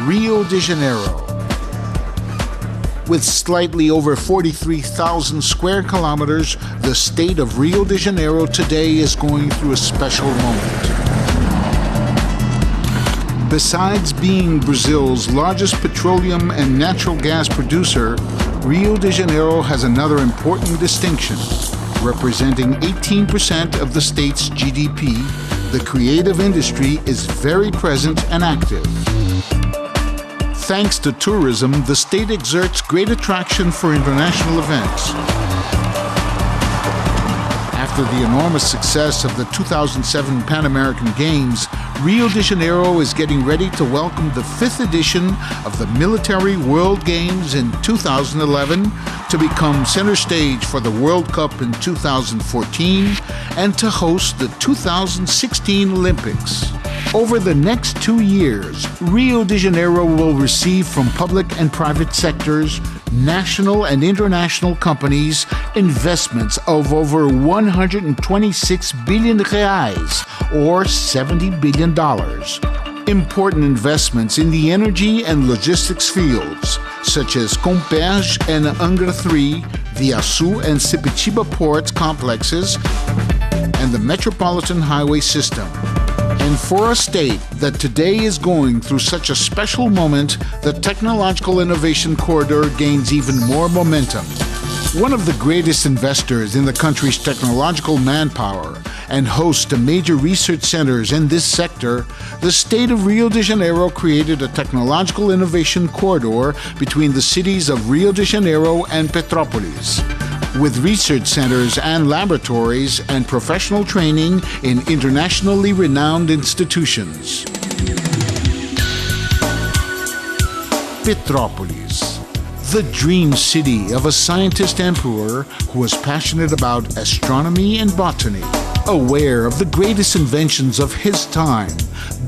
Rio de Janeiro. With slightly over 43,000 square kilometers, the state of Rio de Janeiro today is going through a special moment. Besides being Brazil's largest petroleum and natural gas producer, Rio de Janeiro has another important distinction. Representing 18% of the state's GDP, the creative industry is very present and active. Thanks to tourism, the state exerts great attraction for international events. After the enormous success of the 2007 Pan American Games, Rio de Janeiro is getting ready to welcome the 5th edition of the Military World Games in 2011, to become center stage for the World Cup in 2014, and to host the 2016 Olympics. Over the next 2 years, Rio de Janeiro will receive from public and private sectors, national and international companies, investments of over 126 billion reais, or $70 billion. Important investments in the energy and logistics fields, such as Comperj and Angra 3, Viaçu and Sepetiba port complexes, and the Metropolitan Highway System. And for a state that today is going through such a special moment, the Technological Innovation Corridor gains even more momentum. One of the greatest investors in the country's technological manpower and hosts to major research centers in this sector, the state of Rio de Janeiro created a technological innovation corridor between the cities of Rio de Janeiro and Petrópolis, with research centers and laboratories and professional training in internationally renowned institutions. Petrópolis, the dream city of a scientist emperor who was passionate about astronomy and botany. Aware of the greatest inventions of his time,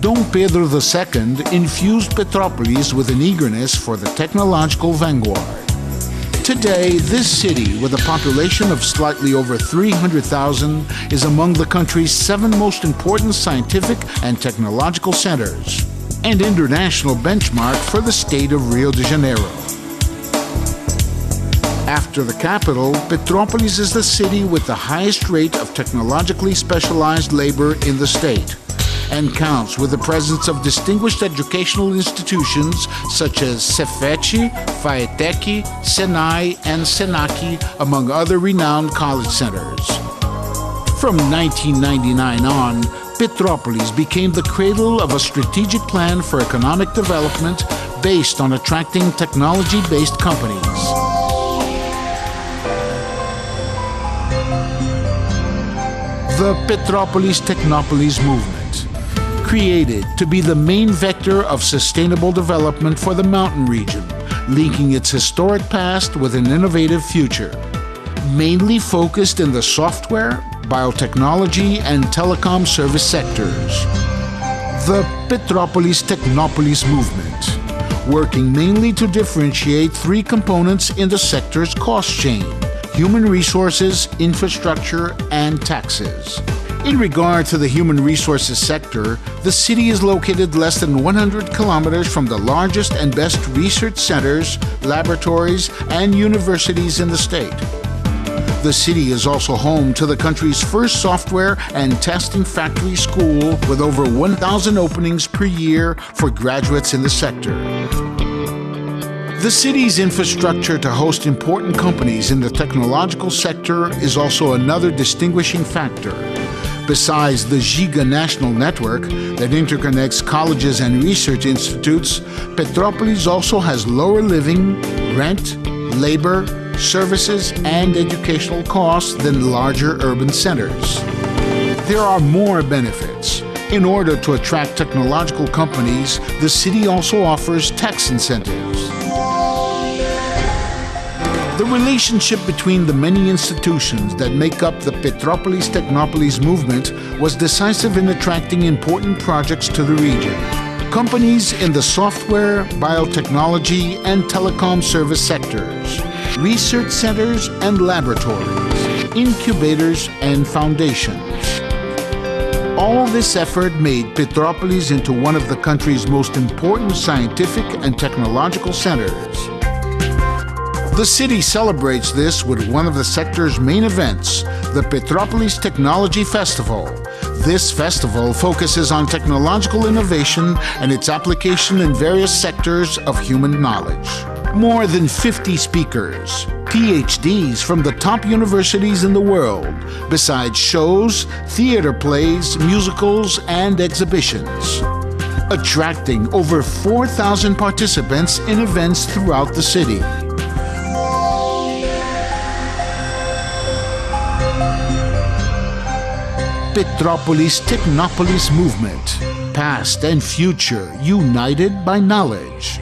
Dom Pedro II infused Petrópolis with an eagerness for the technological vanguard. Today, this city, with a population of slightly over 300,000, is among the country's 7 most important scientific and technological centers, and international benchmark for the state of Rio de Janeiro. After the capital, Petrópolis is the city with the highest rate of technologically specialized labor in the state, and counts with the presence of distinguished educational institutions such as Cefet, Faetec, Senai, and Senac, among other renowned college centers. From 1999 on, Petrópolis became the cradle of a strategic plan for economic development based on attracting technology-based companies. The Petrópolis-Tecnópolis movement, created to be the main vector of sustainable development for the mountain region, linking its historic past with an innovative future. Mainly focused in the software, biotechnology, and telecom service sectors. The Petrópolis-Tecnópolis movement, working mainly to differentiate 3 components in the sector's cost chain: human resources, infrastructure, and taxes. In regard to the human resources sector, the city is located less than 100 kilometers from the largest and best research centers, laboratories, and universities in the state. The city is also home to the country's first software and testing factory school, with over 1,000 openings per year for graduates in the sector. The city's infrastructure to host important companies in the technological sector is also another distinguishing factor. Besides the Giga National Network that interconnects colleges and research institutes, Petrópolis also has lower living, rent, labor, services, and educational costs than larger urban centers. There are more benefits. In order to attract technological companies, the city also offers tax incentives. The relationship between the many institutions that make up the Petrópolis-Tecnópolis movement was decisive in attracting important projects to the region. Companies in the software, biotechnology, and telecom service sectors, research centers and laboratories, incubators and foundations. All this effort made Petrópolis into one of the country's most important scientific and technological centers. The city celebrates this with one of the sector's main events, the Petrópolis Technology Festival. This festival focuses on technological innovation and its application in various sectors of human knowledge. More than 50 speakers, PhDs from the top universities in the world, besides shows, theater plays, musicals, and exhibitions, attracting over 4,000 participants in events throughout the city. Petrópolis-Tecnópolis movement, past and future united by knowledge.